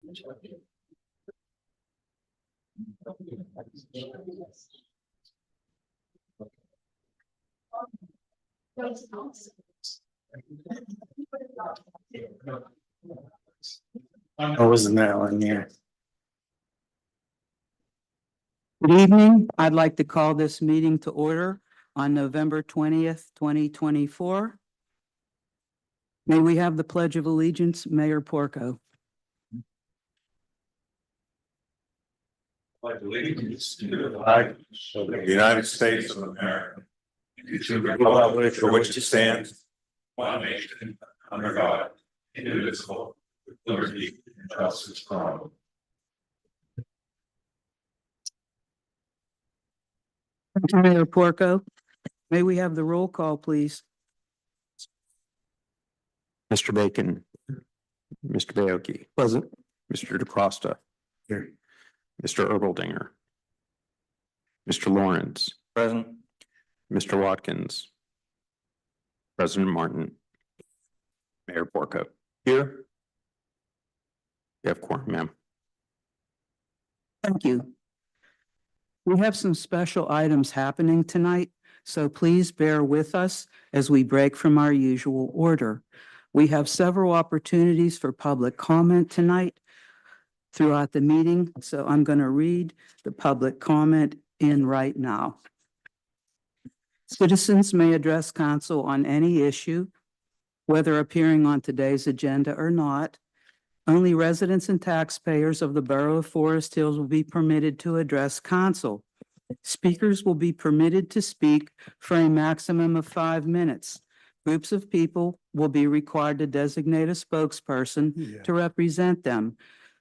I wasn't that one, yeah. Good evening. I'd like to call this meeting to order on November 20th, 2024. May we have the Pledge of Allegiance, Mayor Porco. Pledge allegiance to the flag of the United States of America, and to the republic for which it stands, one nation, under God, indivisible, with liberty and justice for all. Thank you, Mayor Porco. May we have the roll call, please? Mr. Bacon. Mr. Baoki. Present. Mr. DeCosta. Here. Mr. Erbaldinger. Mr. Lawrence. Present. Mr. Watkins. President Martin. Mayor Porco. Here. You have quorum, ma'am. Thank you. We have some special items happening tonight, so please bear with us as we break from our usual order. We have several opportunities for public comment tonight throughout the meeting, so I'm going to read the public comment in right now. Citizens may address council on any issue, whether appearing on today's agenda or not. Only residents and taxpayers of the Borough of Forest Hills will be permitted to address council. Speakers will be permitted to speak for a maximum of 5 minutes. Groups of people will be required to designate a spokesperson to represent them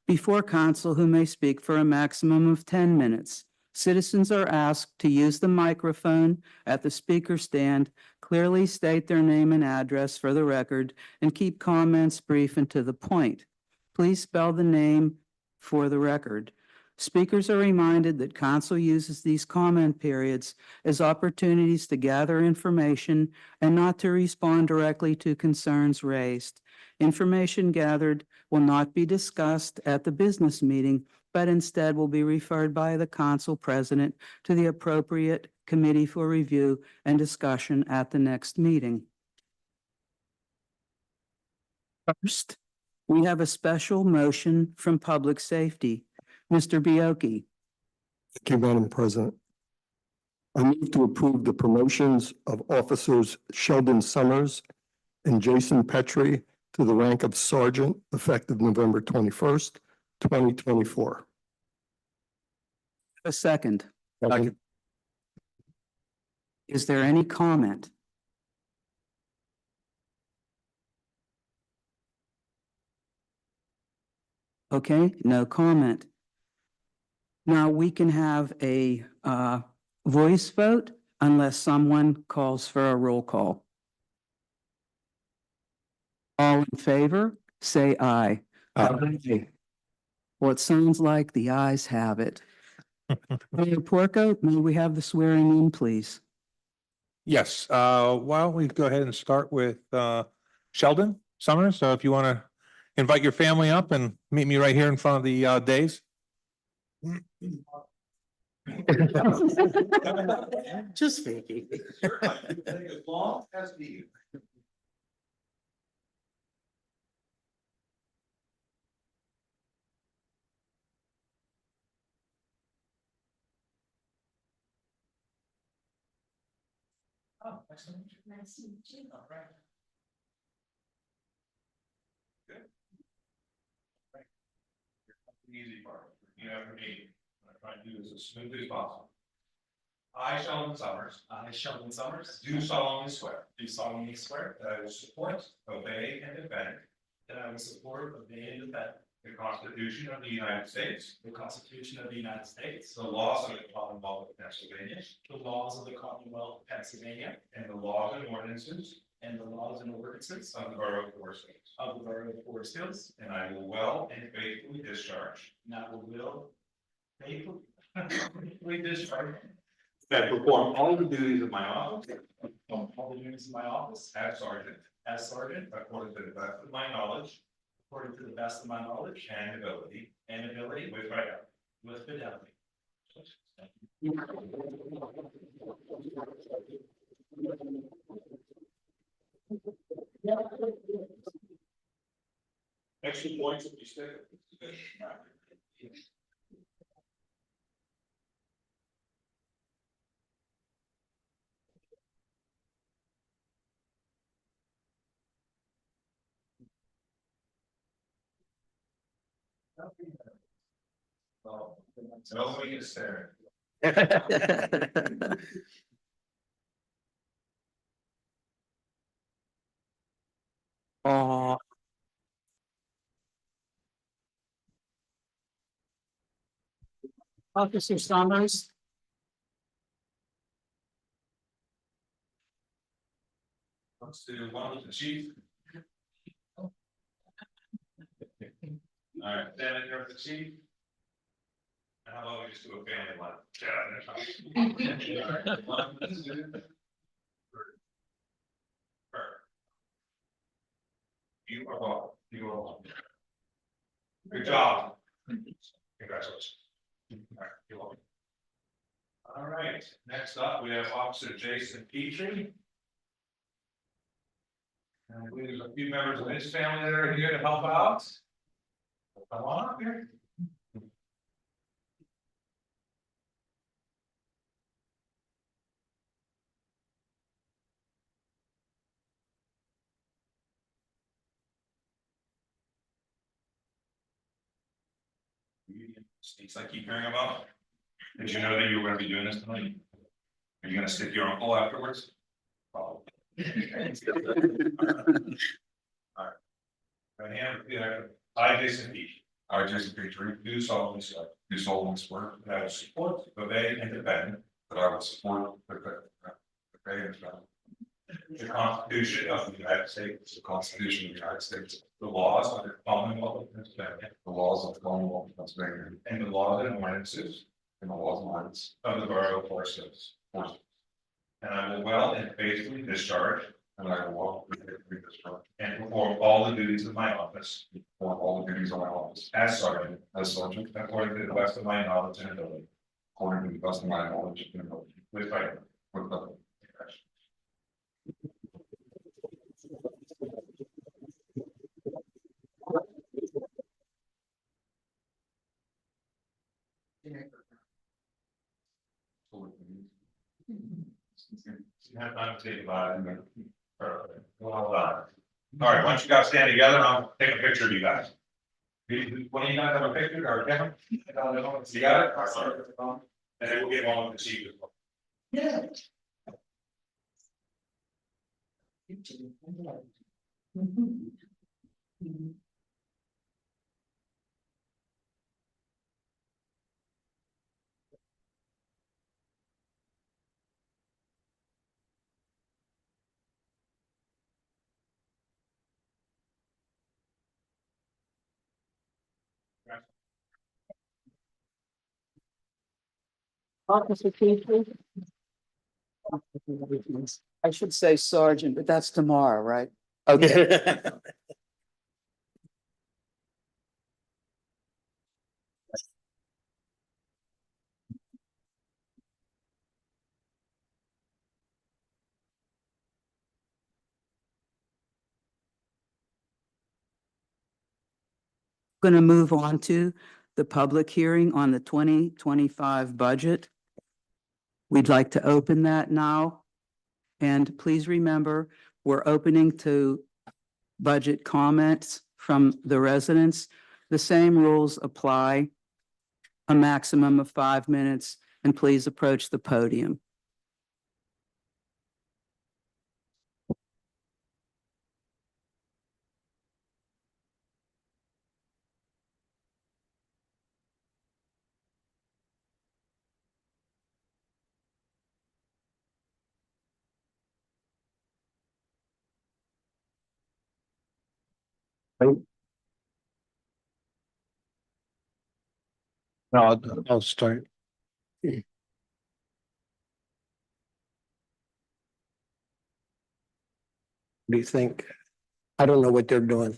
before council, who may speak for a maximum of 10 minutes. Citizens are asked to use the microphone at the speaker stand, clearly state their name and address for the record, and keep comments brief and to the point. Please spell the name for the record. Speakers are reminded that council uses these comment periods as opportunities to gather information and not to respond directly to concerns raised. Information gathered will not be discussed at the business meeting, but instead will be referred by the council president to the appropriate committee for review and discussion at the next meeting. First, we have a special motion from Public Safety. Mr. Baoki. Thank you, Madam President. I move to approve the promotions of Officers Sheldon Summers and Jason Petrie to the rank of Sergeant effective November 21st, 2024. A second. Second. Is there any comment? Okay, no comment. Now we can have a voice vote unless someone calls for a roll call. All in favor, say aye. Aye. Well, it sounds like the ayes have it. Mayor Porco, may we have the swearing in, please? Yes, why don't we go ahead and start with Sheldon Summers. So if you want to invite your family up and meet me right here in front of the dais. Just faking. As long as the. Oh, excellent. Nice to meet you. All right. Good. Right. The easy part. You have for me. I'm gonna try to do this as smoothly as possible. I, Sheldon Summers. I, Sheldon Summers. Do solemnly swear. Do solemnly swear. That I will support, obey, and defend. That I will support, obey, and defend. The Constitution of the United States. The Constitution of the United States. The laws of the Commonwealth of Pennsylvania. The laws of the Commonwealth of Pennsylvania. And the laws and ordinances. And the laws and ordinances. Of the Borough of Forest Hills. Of the Borough of Forest Hills. And I will well and faithfully discharge. And I will faithfully discharge. That perform all the duties of my office. All the duties of my office. As sergeant. As sergeant. According to the best of my knowledge. according to the best of my knowledge and ability, and ability, with fidelity. extra points if you stick it. Nobody is there. Oh, Officer Summers. Let's do one with the chief. All right, stand in there with the chief. And how about we just do a family one? All right, 1, 2, 3. Perfect. You are welcome. You are welcome. Good job. Congratulations. All right, you're welcome. All right, next up, we have Officer Jason Petrie. And I believe there's a few members of his family that are here to help out. Come on up here. States I keep hearing about. Did you know that you were gonna be doing this tonight? Are you gonna stick your uncle afterwards? Probably. Alright. Right hand, repeat after. I, Jason Petrie. I, Jason Petrie. Do solemnly swear. Do solemnly swear. That I will support, obey, and defend. That I will support, obey, and defend. The Constitution of the United States. The Constitution of the United States. The laws of the Commonwealth of Pennsylvania. The laws of the Commonwealth of Pennsylvania. And the laws and ordinances. And the laws and ordinances. Of the Borough of Forest Hills. And I will well and faithfully discharge. And I will well and faithfully discharge. And perform all the duties of my office. Perform all the duties of my office. As sergeant. As sergeant. According to the best of my knowledge and ability. According to the best of my knowledge and ability. With faith. With faith. Have time to take about it. Perfect. Well done. All right, why don't you guys stand together and I'll take a picture of you guys. One of you guys have a picture or a camera? You got it? And then we'll get on with the chief as well. Officer Petrie. I should say sergeant, but that's tomorrow, right? Okay. Going to move on to the public hearing on the 2025 budget. We'd like to open that now. And please remember, we're opening to budget comments from the residents. The same rules apply. A maximum of 5 minutes, and please approach the podium. no, I'll start. What do you think? I don't know what they're doing.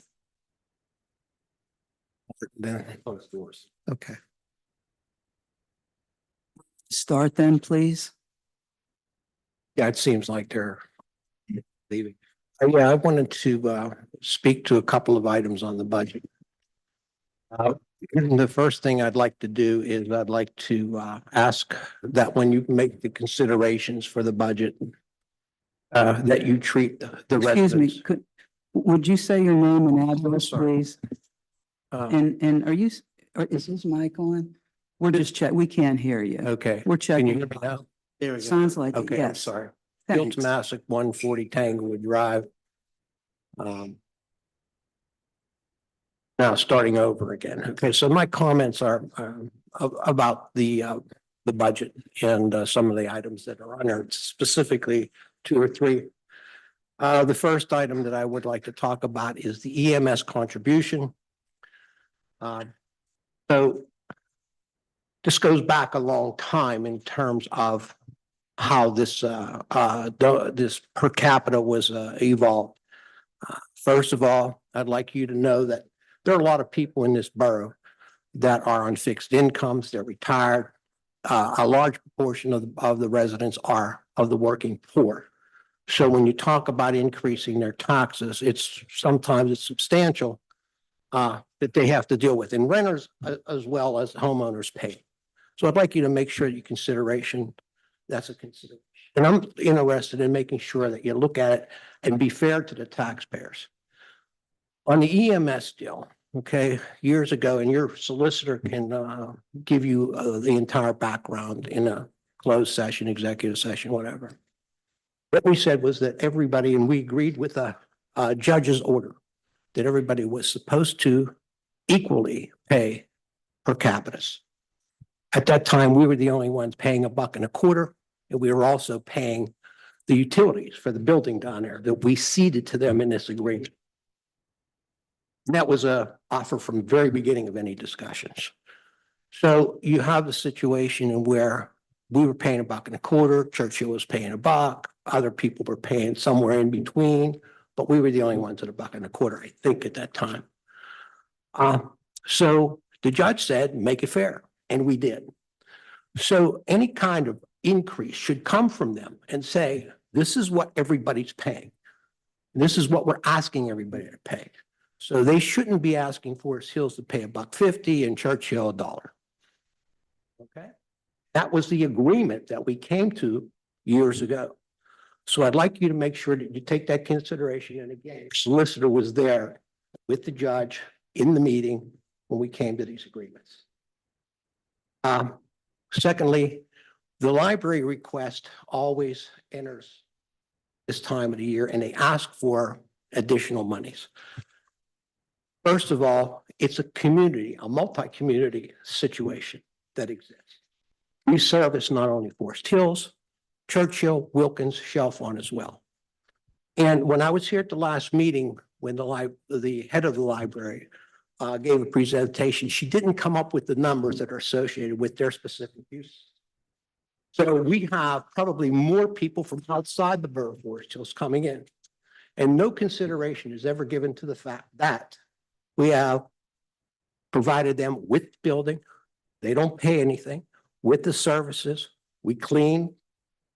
Then, okay. Start then, please. Yeah, it seems like they're leaving. Yeah, I wanted to speak to a couple of items on the budget. The first thing I'd like to do is I'd like to ask that when you make the considerations for the budget, that you treat the Excuse me, residents. would you say your name and address, Sorry. please? uh, And are you, is his mic on? We're just we can't hear you. Okay, We're can you checking. hear me now? There we go. Sounds like, it, Okay, I'm yes. sorry. Bill Thanks. Tomasic, 140 Tanglewood Drive. Now starting over again. Okay, so my comments are about the budget and some of the items that are on there, specifically 2 or 3. The first item that I would like to talk about is the EMS contribution. So this goes back a long time in terms of how this this per capita was evolved. First of all, I'd like you to know that there are a lot of people in this borough that are on fixed incomes, they're retired. A large proportion of the residents are of the working poor. So when you talk about increasing their taxes, sometimes it's substantial that they have to deal with, and renters as well as homeowners pay. So I'd like you to make sure that that's a consideration. And I'm interested in making sure that you look at it and be fair to the taxpayers. On the EMS deal, okay, years ago, and your solicitor can give you the entire background in a closed session, executive session, whatever. What we said was that everybody, and we agreed with a judge's order, that everybody was supposed to equally pay per capita. At that time, we were the only ones paying $1.25, and we were also paying the utilities for the building down there that we ceded to them in this agreement. And that was a offer from the very beginning of any discussions. So you have a situation in where we were paying $1.25, Churchill was paying $1, other people were paying somewhere in between, but we were the only ones at $1.25, I think, at that time. So the judge said, make it fair, and we did. So any kind of increase should come from them and say, this is what everybody's paying. This is what we're asking everybody to pay. So they shouldn't be asking Forest Hills to pay $1.50 and Churchill $1. Okay? That was the agreement that we came to years ago. So I'd like you to make sure that you take that consideration. And again, the solicitor was there with the judge in the meeting when we came to these agreements. Secondly, the library request always enters this time of the year, and they ask for additional monies. First of all, it's a multi-community situation that exists. We service not only Forest Hills, Churchill, Wilkins, Chalfont as well. And when I was here at the last meeting, when the head of the library gave a presentation, she didn't come up with the numbers that are associated with their specific use. So we have probably more people from outside the borough of Forest Hills coming in. And no consideration is ever given to the fact that we have provided them with the building. They don't pay anything. With the services, we clean,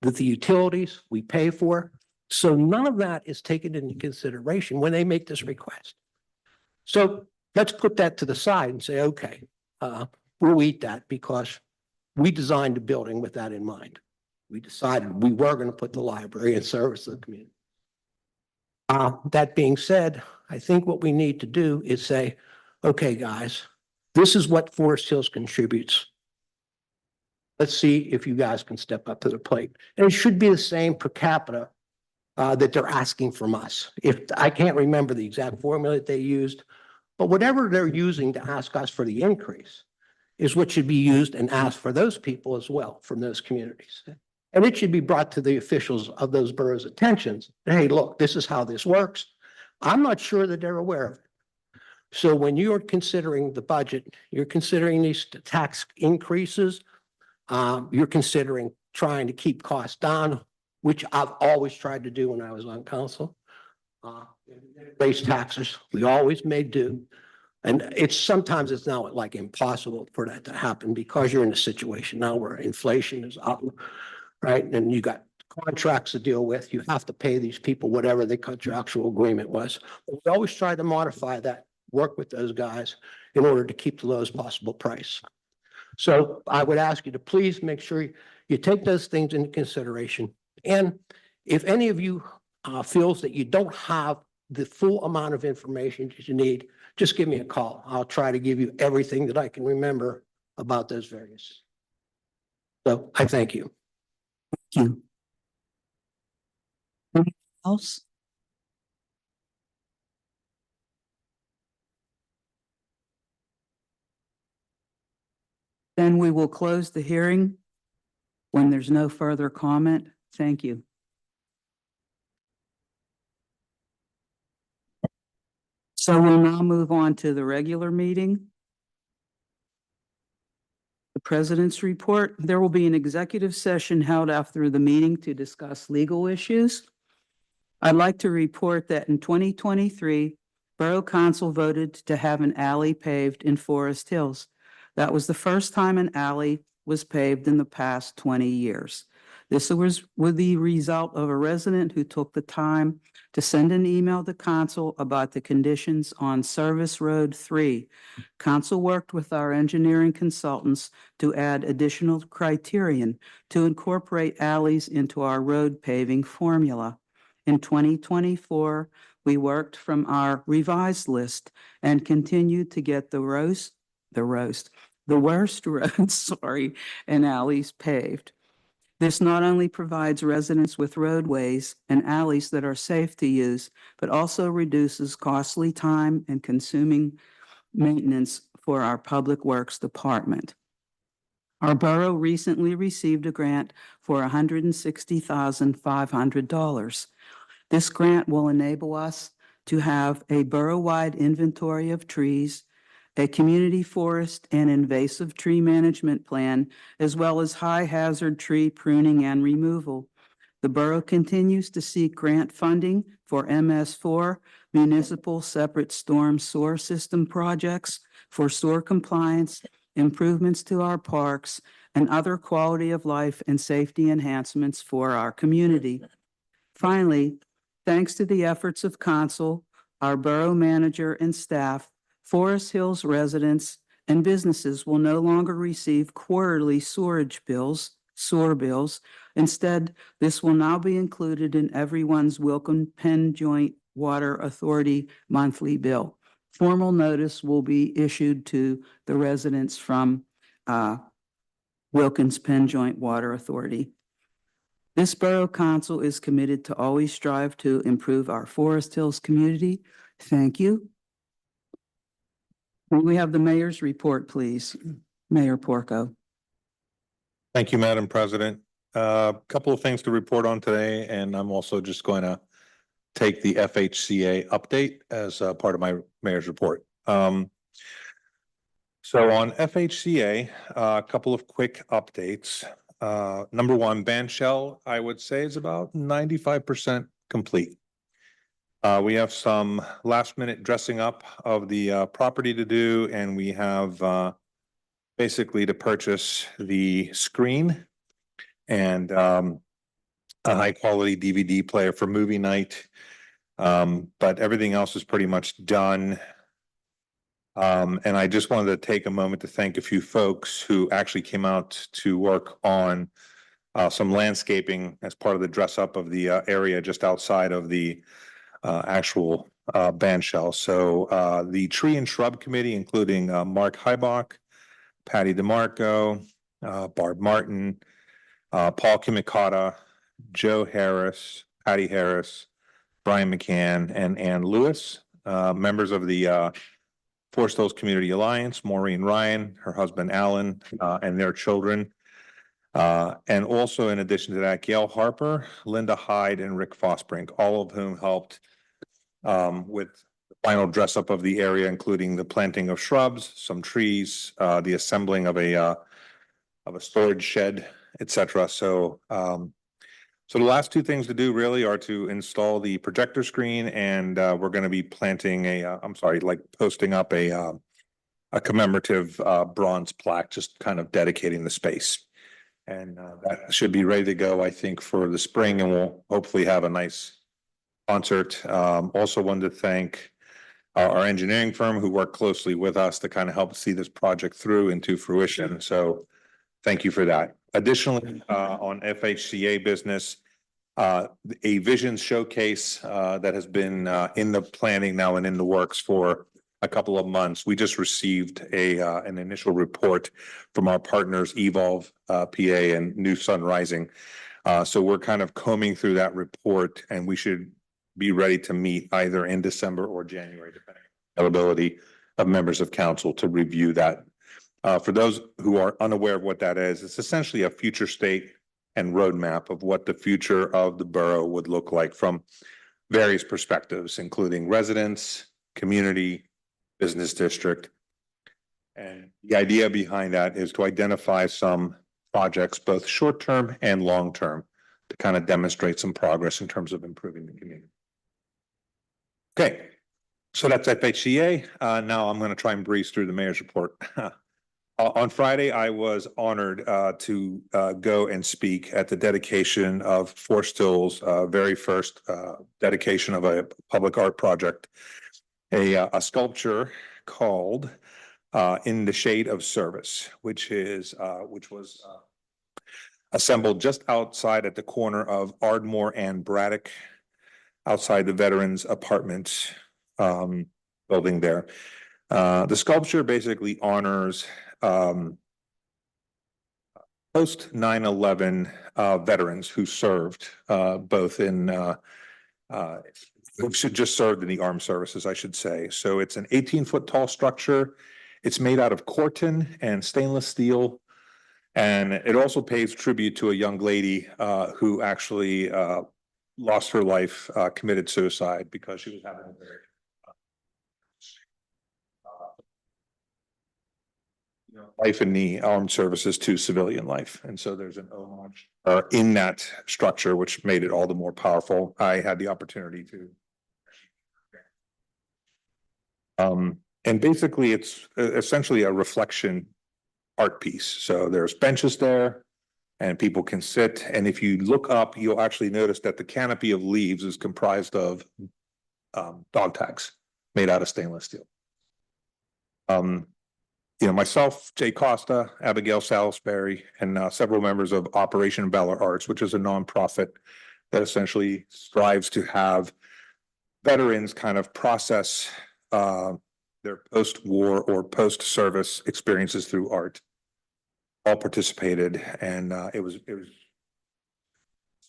with the utilities, we pay for. So none of that is taken into consideration when they make this request. So let's put that to the side and say, okay, we'll eat that because we designed the building with that in mind. We decided we were going to put the library in service of the community. That being said, I think what we need to do is say, okay, guys, this is what Forest Hills contributes. Let's see if you guys can step up to the plate. And it should be the same per capita that they're asking from us. If I can't remember the exact formula that they used, but whatever they're using to ask us for the increase is what should be used and asked for those people as well from those communities. And it should be brought to the officials of those boroughs' attentions. Hey, look, this is how this works. I'm not sure that they're aware of it. So when you're considering the budget, you're considering these tax increases, you're considering trying to keep costs down, which I've always tried to do when I was on council. Raise taxes, we always made do. And sometimes it's now like impossible for that to happen because you're in a situation now where inflation is up, right? And you got contracts to deal with. You have to pay these people whatever the contractual agreement was. We always try to modify that, work with those guys in order to keep the lowest possible price. So I would ask you to please make sure you take those things into consideration. And if any of you feels that you don't have the full amount of information that you need, just give me a call. I'll try to give you everything that I can remember about those various. So I thank you. Thank you. Anything else? Then we will close the hearing when there's no further comment. Thank you. So we'll now move on to the regular meeting. The president's report. There will be an executive session held after the meeting to discuss legal issues. I'd like to report that in 2023, Borough Council voted to have an alley paved in Forest Hills. That was the first time an alley was paved in the past 20 years. This was with the result of a resident who took the time to send an email to council about the conditions on Service Road 3. Council worked with our engineering consultants to add additional criterion to incorporate alleys into our road paving formula. In 2024, we worked from our revised list and continued to get the worst roads, and alleys paved. This not only provides residents with roadways and alleys that are safe to use, but also reduces costly time and consuming maintenance for our Public Works Department. Our borough recently received a grant for $160,500. This grant will enable us to have a borough-wide inventory of trees, a community forest and invasive tree management plan, as well as high-hazard tree pruning and removal. The borough continues to seek grant funding for MS4 municipal separate storm sewer system projects for sewer compliance, improvements to our parks, and other quality of life and safety enhancements for our community. Finally, thanks to the efforts of council, our borough manager and staff, Forest Hills residents and businesses will no longer receive quarterly sewer bills. Instead, this will now be included in everyone's Wilkin Penn Joint Water Authority monthly bill. Formal notice will be issued to the residents from Wilkins Penn Joint Water Authority. This Borough Council is committed to always strive to improve our Forest Hills community. Thank you. May we have the mayor's report, please? Mayor Porco. Thank you, Madam President. A couple of things to report on today, and I'm also just going to take the FHCA update as part of my mayor's report. So on FHCA, a couple of quick updates. Number one, ban shell, I would say, is about 95% complete. We have some last minute dressing up of the property to do, and we have basically to purchase the screen and a high quality DVD player for movie night. But everything else is pretty much done. And I just wanted to take a moment to thank a few folks who actually came out to work on some landscaping as part of the dress up of the area just outside of the actual ban shell. So the Tree and Shrub Committee, including Mark Heibach, Patty DeMarco, Barb Martin, Paul Kimikata, Joe Harris, Patty Harris, Brian McCann, and Ann Lewis, members of the Forest Hills Community Alliance, Maureen Ryan, her husband Alan, and their children. And also in addition to that, Gail Harper, Linda Hyde, and Rick Fosbrink, all of whom helped with the final dress up of the area, including the planting of shrubs, some trees, the assembling of a storage shed, etc. So So the last two things to do really are to install the projector screen and we're gonna be planting posting up a commemorative bronze plaque, just kind of dedicating the space. And that should be ready to go, I think, for the spring, and we'll hopefully have a nice concert. Also wanted to thank our engineering firm who worked closely with us to kind of help see this project through into fruition. So thank you for that. Additionally, on FHCA business, a vision showcase that has been in the planning now and in the works for a couple of months. We just received an initial report from our partners Evolve PA and New Sun Rising. So we're kind of combing through that report, and we should be ready to meet either in December or January, depending on availability of members of council to review that. For those who are unaware of what that is, it's essentially a future state and roadmap of what the future of the borough would look like from various perspectives, including residents, community, business district. And the idea behind that is to identify some projects, both short-term and long-term, to kind of demonstrate some progress in terms of improving the community. Okay, so that's FHCA. Now I'm going to try and breeze through the mayor's report. On Friday, I was honored to go and speak at the dedication of Forest Hills' very first dedication of a public art project, a sculpture called In the Shade of Service, which was assembled just outside at the corner of Ardmore and Braddock, outside the Veterans Apartments building there. The sculpture basically honors post 9/11 veterans who served both in who should just served in the armed services, I should say. So it's an 18-foot tall structure. It's made out of corten and stainless steel. And it also pays tribute to a young lady who actually lost her life, committed suicide because she was having a very life in the armed services to civilian life. And so there's an homage in that structure, which made it all the more powerful. I had the opportunity to. And basically it's essentially a reflection art piece. So there's benches there and people can sit. And if you look up, you'll actually notice that the canopy of leaves is comprised of dog tags made out of stainless steel. Myself, Jay Costa, Abigail Salisbury, and several members of Operation Valor Arts, which is a nonprofit that essentially strives to have veterans kind of process their post-war or post-service experiences through art. All participated, and it was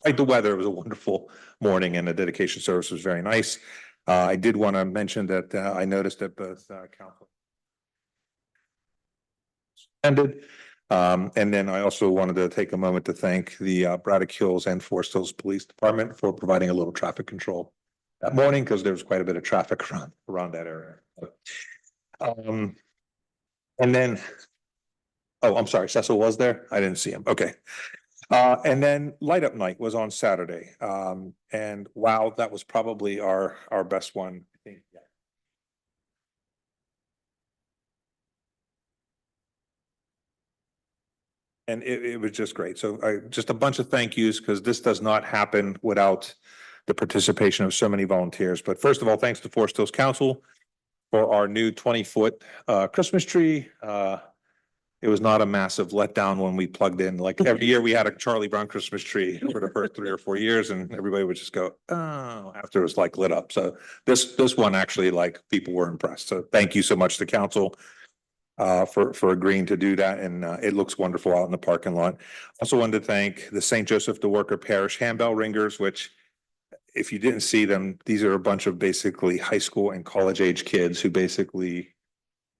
like the weather. It was a wonderful morning, and the dedication service was very nice. I did want to mention that I noticed that both council ended. And then I also wanted to take a moment to thank the Braddock Hills and Forest Hills Police Department for providing a little traffic control that morning, because there was quite a bit of traffic around that area. And then, oh, I'm sorry, Cecil was there? I didn't see him. Okay. And then Light Up Night was on Saturday. And wow, that was probably our best one, I think. Yeah. And it was just great. So just a bunch of thank yous, because this does not happen without the participation of so many volunteers. But first of all, thanks to Forest Hills Council for our new 20-foot Christmas tree. It was not a massive letdown when we plugged in. Like every year we had a Charlie Brown Christmas tree for the first 3 or 4 years, and everybody would just go, oh, after it was like lit up. So this one actually, like, people were impressed. So thank you so much to council for agreeing to do that. And it looks wonderful out in the parking lot. Also wanted to thank the St. Joseph de Worker Parish Handbell Ringers, which, if you didn't see them, these are a bunch of basically high school and college age kids who basically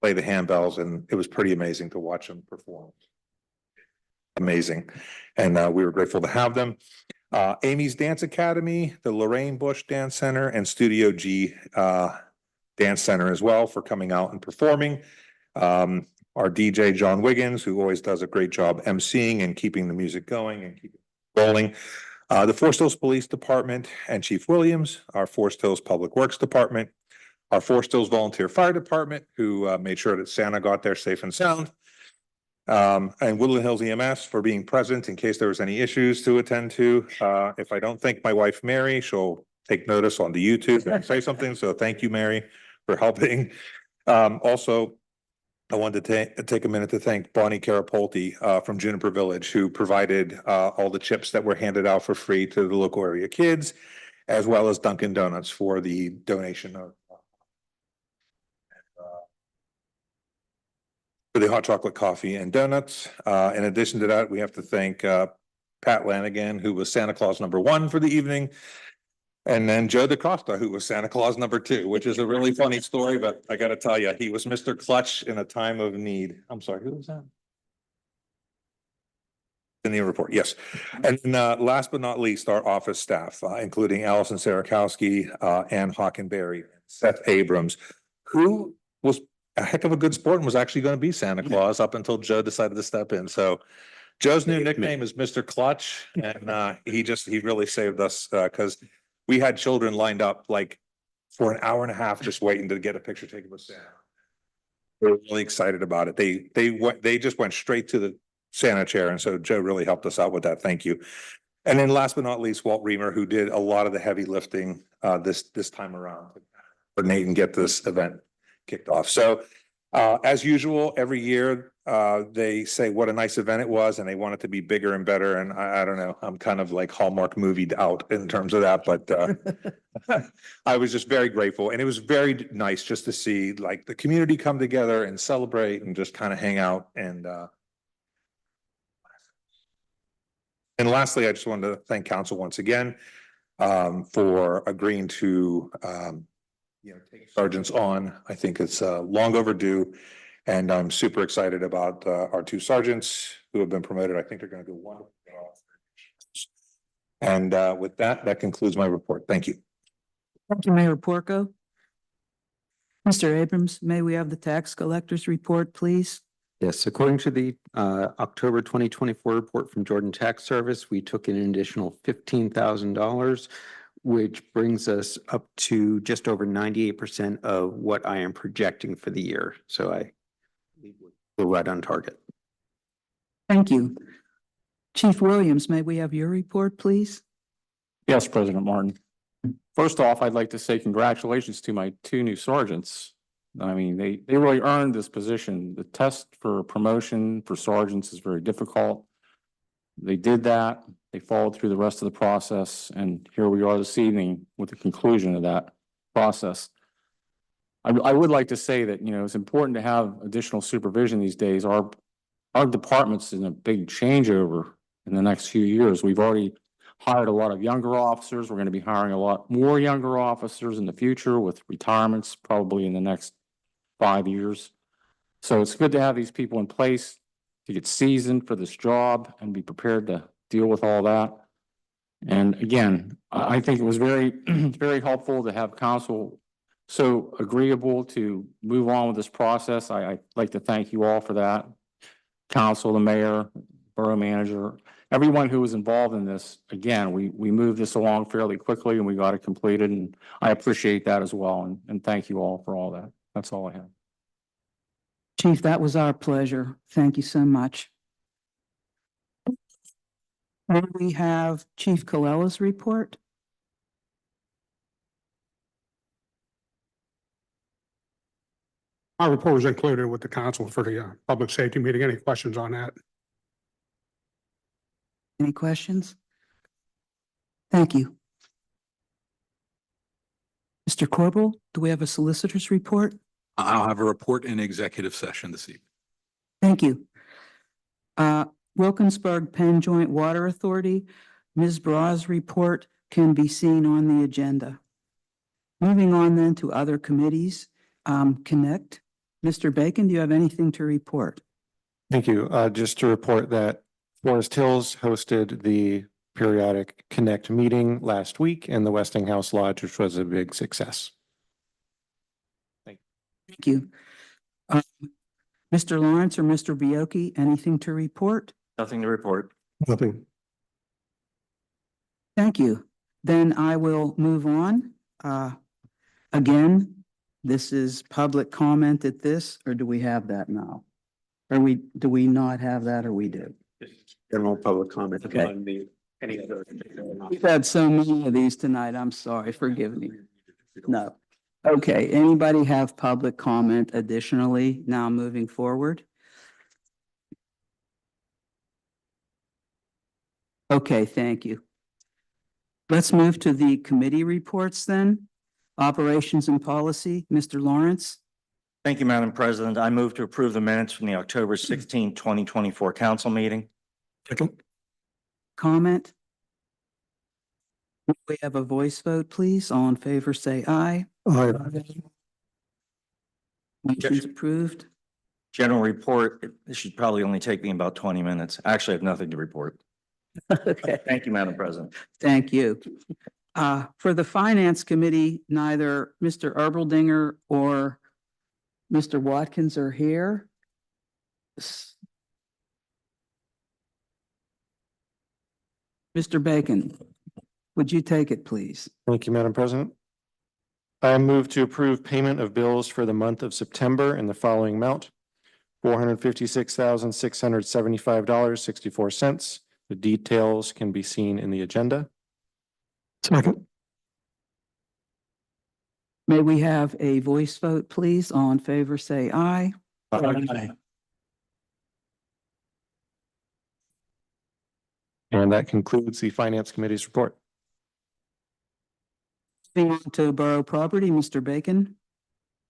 play the handbells, and it was pretty amazing to watch them perform. Amazing. And we were grateful to have them. Amy's Dance Academy, the Lorraine Bush Dance Center, and Studio G Dance Center as well for coming out and performing. Our DJ, John Wiggins, who always does a great job emceeing and keeping the music going and keeping it rolling. The Forest Hills Police Department and Chief Williams, our Forest Hills Public Works Department, our Forest Hills Volunteer Fire Department, who made sure that Santa got there safe and sound. And Woodland Hills EMS for being present in case there was any issues to attend to. If I don't thank my wife, Mary, she'll take notice on the YouTube and say something. So thank you, Mary, for helping. Also, I wanted to take a minute to thank Bonnie Carapolti from Juniper Village, who provided all the chips that were handed out for free to the local area kids, as well as Dunkin' Donuts for the donation of for the hot chocolate coffee and donuts. In addition to that, we have to thank Pat Lanigan, who was Santa Claus #1 for the evening. And then Joe DeCosta, who was Santa Claus #2, which is a really funny story, but I gotta tell you, he was Mr. Clutch in a time of need. I'm sorry, who was that? In the report, yes. And then, last but not least, our office staff, including Allison Sarakowski, Ann Hockenberry, Seth Abrams, who was a heck of a good sport and was actually going to be Santa Claus up until Joe decided to step in. So Joe's new nickname is Mr. Clutch, and he really saved us because we had children lined up like for an hour and a half just waiting to get a picture taken with Santa. They were really excited about it. They just went straight to the Santa chair, and so Joe really helped us out with that. Thank you. And then last but not least, Walt Reamer, who did a lot of the heavy lifting this time around to coordinate and get this event kicked off. So as usual, every year they say what a nice event it was and they want it to be bigger and better. And I don't know, I'm kind of like Hallmark movied out in terms of that, but I was just very grateful. And it was very nice just to see like the community come together and celebrate and just kind of hang out. And lastly, I just wanted to thank council once again for agreeing to take sergeants on. I think it's long overdue, and I'm super excited about our 2 sergeants who have been promoted. I think they're going to do wonderful. And with that concludes my report. Thank you. Thank you, Mayor Porco. Mr. Abrams, may we have the tax collector's report, please? Yes, according to the October 2024 report from Jordan Tax Service, we took in an additional $15,000, which brings us up to just over 98% of what I am projecting for the year. So I believe we're right on target. Thank you. Chief Williams, may we have your report, please? Yes, President Martin. First off, I'd like to say congratulations to my 2 new sergeants. I mean, they really earned this position. The test for promotion for sergeants is very difficult. They did that. They followed through the rest of the process, and here we are this evening with the conclusion of that process. I would like to say that, it's important to have additional supervision these days. Our department's in a big changeover in the next few years. We've already hired a lot of younger officers. We're going to be hiring a lot more younger officers in the future with retirements probably in the next 5 years. So it's good to have these people in place to get seasoned for this job and be prepared to deal with all that. And again, I think it was very, very helpful to have council so agreeable to move on with this process. I'd like to thank you all for that. Council, the mayor, borough manager, everyone who was involved in this. Again, we moved this along fairly quickly and we got it completed, and I appreciate that as well. And thank you all for all that. That's all I have. Chief, that was our pleasure. Thank you so much. May we have Chief Colella's report? My report was included with the council for the public safety meeting. Any questions on that? Any questions? Thank you. Mr. Corbel, do we have a solicitor's report? I'll have a report in executive session this evening. Thank you. Wilkinsburg Penn Joint Water Authority, Ms. Braw's report can be seen on the agenda. Moving on then to other committees, Connect. Mr. Bacon, do you have anything to report? Thank you. Just to report that Forest Hills hosted the periodic Connect meeting last week in the Westinghouse Lodge, which was a big success. Thank you. Mr. Lawrence or Mr. Bioki, anything to report? Nothing to report. Nothing. Thank you. Then I will move on. Again, this is public comment at this, or do we have that now? Do we not have that, or we do? General public comment Okay. on the, any other. We've had so many of these tonight. I'm sorry. Forgive me. No. Okay, anybody have public comment additionally now moving forward? Okay, thank you. Let's move to the committee reports then. Operations and Policy, Mr. Lawrence. Thank you, Madam President. I move to approve the minutes from the October 16, 2024 council meeting. Second. Comment? We have a voice vote, please. All in favor, say aye. Aye. Motion's approved. General report, this should probably only take me about 20 minutes. Actually, I have nothing to report. Okay. Thank you, Madam President. Thank you. For the Finance Committee, neither Mr. Erbeldinger or Mr. Watkins are here. Mr. Bacon, would you take it, please? Thank you, Madam President. I move to approve payment of bills for the month of September in the following amount: $456,675.64. The details can be seen in the agenda. Second. May we have a voice vote, please? All in favor, say aye. And that concludes the Finance Committee's report. Moving on to Borough Property, Mr. Bacon.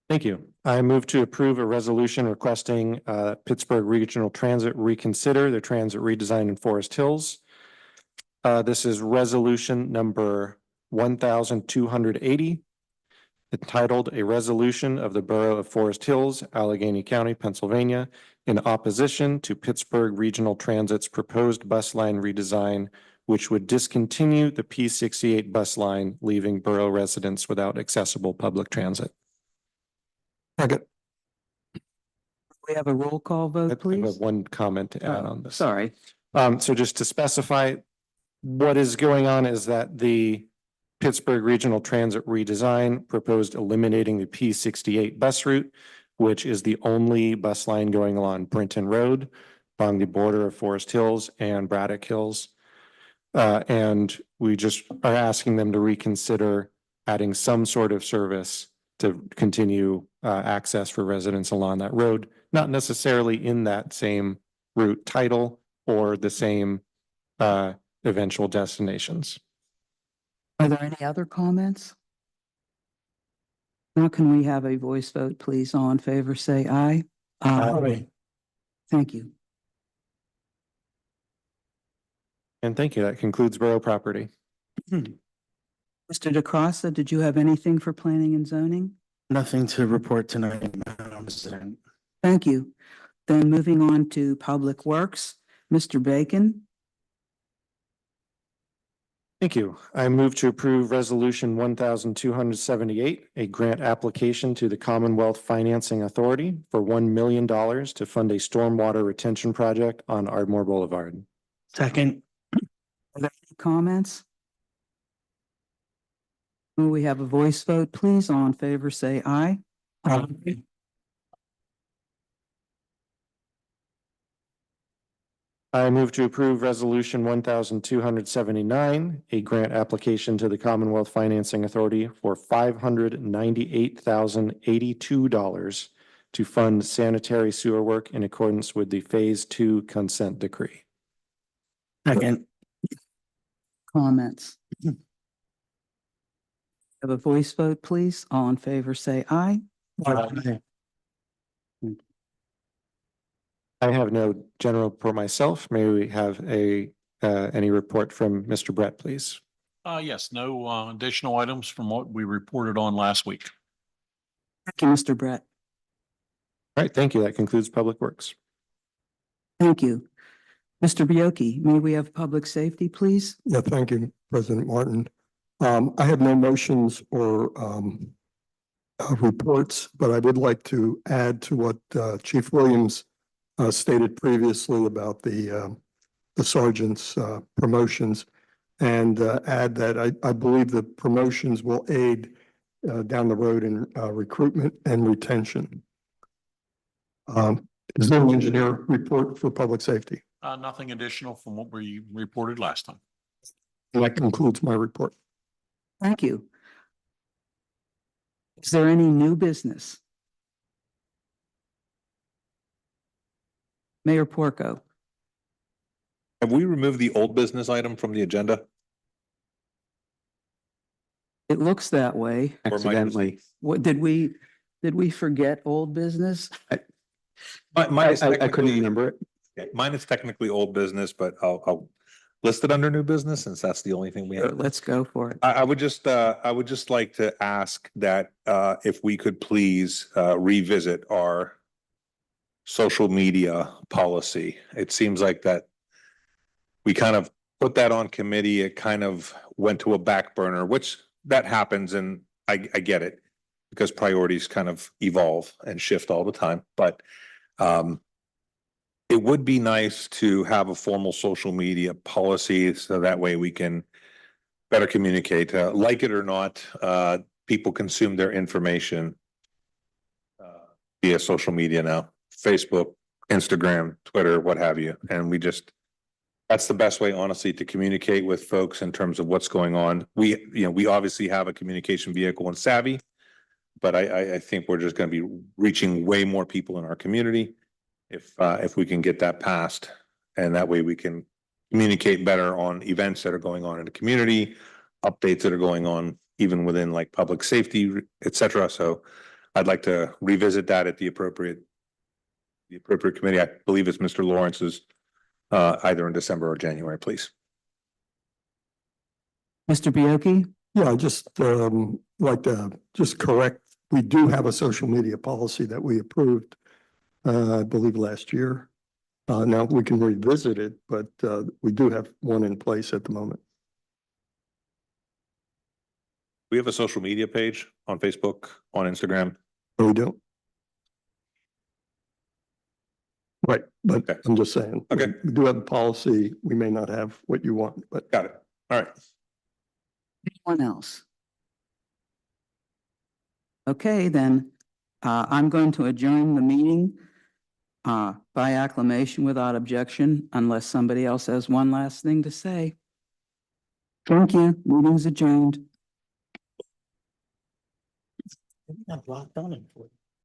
Thank you. I move to approve a resolution requesting Pittsburgh Regional Transit reconsider the transit redesign in Forest Hills. This is resolution number 1280, entitled "A Resolution of the Borough of Forest Hills, Allegheny County, Pennsylvania, in opposition to Pittsburgh Regional Transit's proposed bus line redesign, which would discontinue the P68 bus line, leaving borough residents without accessible public transit." Second. We have a roll call vote, I have please. one comment to add Oh, on this. sorry. So just to specify, what is going on is that the Pittsburgh Regional Transit redesign proposed eliminating the P68 bus route, which is the only bus line going along Brinton Road along the border of Forest Hills and Braddock Hills. And we just are asking them to reconsider adding some sort of service to continue access for residents along that road, not necessarily in that same route title or the same eventual destinations. Are there any other comments? Now can we have a voice vote, please? All in favor, say aye. Aye. Thank you. And thank you. That concludes borough property. Mr. DeCrossa, did you have anything for planning and zoning? Nothing to report tonight, Madam President. Thank you. Then moving on to Public Works, Mr. Bacon. Thank you. I move to approve resolution 1278, a grant application to the Commonwealth Financing Authority for $1 million to fund a stormwater retention project on Ardmore Boulevard. Second. Are there any comments? Will we have a voice vote, please? All in favor, say aye. Aye. I move to approve resolution 1279, a grant application to the Commonwealth Financing Authority for $598,082 to fund sanitary sewer work in accordance with the Phase 2 consent decree. Second. Comments? Have a voice vote, please. All in favor, say aye. I have no general report myself. May we have any report from Mr. Brett, please? Yes, no additional items from what we reported on last week. Thank you, Mr. Brett. All right, thank you. That concludes Public Works. Thank you. Mr. Bioki, may we have public safety, please? Yeah, thank you, President Martin. I have no motions or reports, but I would like to add to what Chief Williams stated previously about the sergeant's promotions. and add that I believe the promotions will aid down the road in recruitment and retention. Is there an engineer report for public safety? Nothing additional from what we reported last time. And that concludes my report. Thank you. Is there any new business? Mayor Porco. Have we removed the old business item from the agenda? It looks that way. Or might- Accidentally. What, did we forget old business? Mine is I couldn't technically, remember it. mine is technically old business, but I'll list it under new business since that's the only thing we have. Let's go for it. I would just like to ask that, if we could please, revisit our social media policy. It seems like that we kind of put that on committee. It kind of went to a back burner, which that happens, and I get it because priorities kind of evolve and shift all the time. But it would be nice to have a formal social media policy so that way we can better communicate. Like it or not, people consume their information via social media now, Facebook, Instagram, Twitter, what have you. And that's the best way, honestly, to communicate with folks in terms of what's going on. We obviously have a communication vehicle in Savvy, but I think we're just going to be reaching way more people in our community if we can get that passed. And that way we can communicate better on events that are going on in the community, updates that are going on even within like public safety, et cetera. So I'd like to revisit that at the appropriate committee. I believe it's Mr. Lawrence's, either in December or January, please. Mr. Bioki? Yeah, I just like to just correct, we do have a social media policy that we approved, I believe last year. Now we can revisit it, but we do have one in place at the moment. We have a social media page on Facebook, on Instagram. No, we don't. Right, but Okay. I'm just saying. Okay. We do have a policy. We may not have what you want, but Got it. All right. Anyone else? Okay, then, I'm going to adjourn the meeting by acclamation without objection, unless somebody else has one last thing to say. Thank you. Meeting's adjourned. I'm locked on it for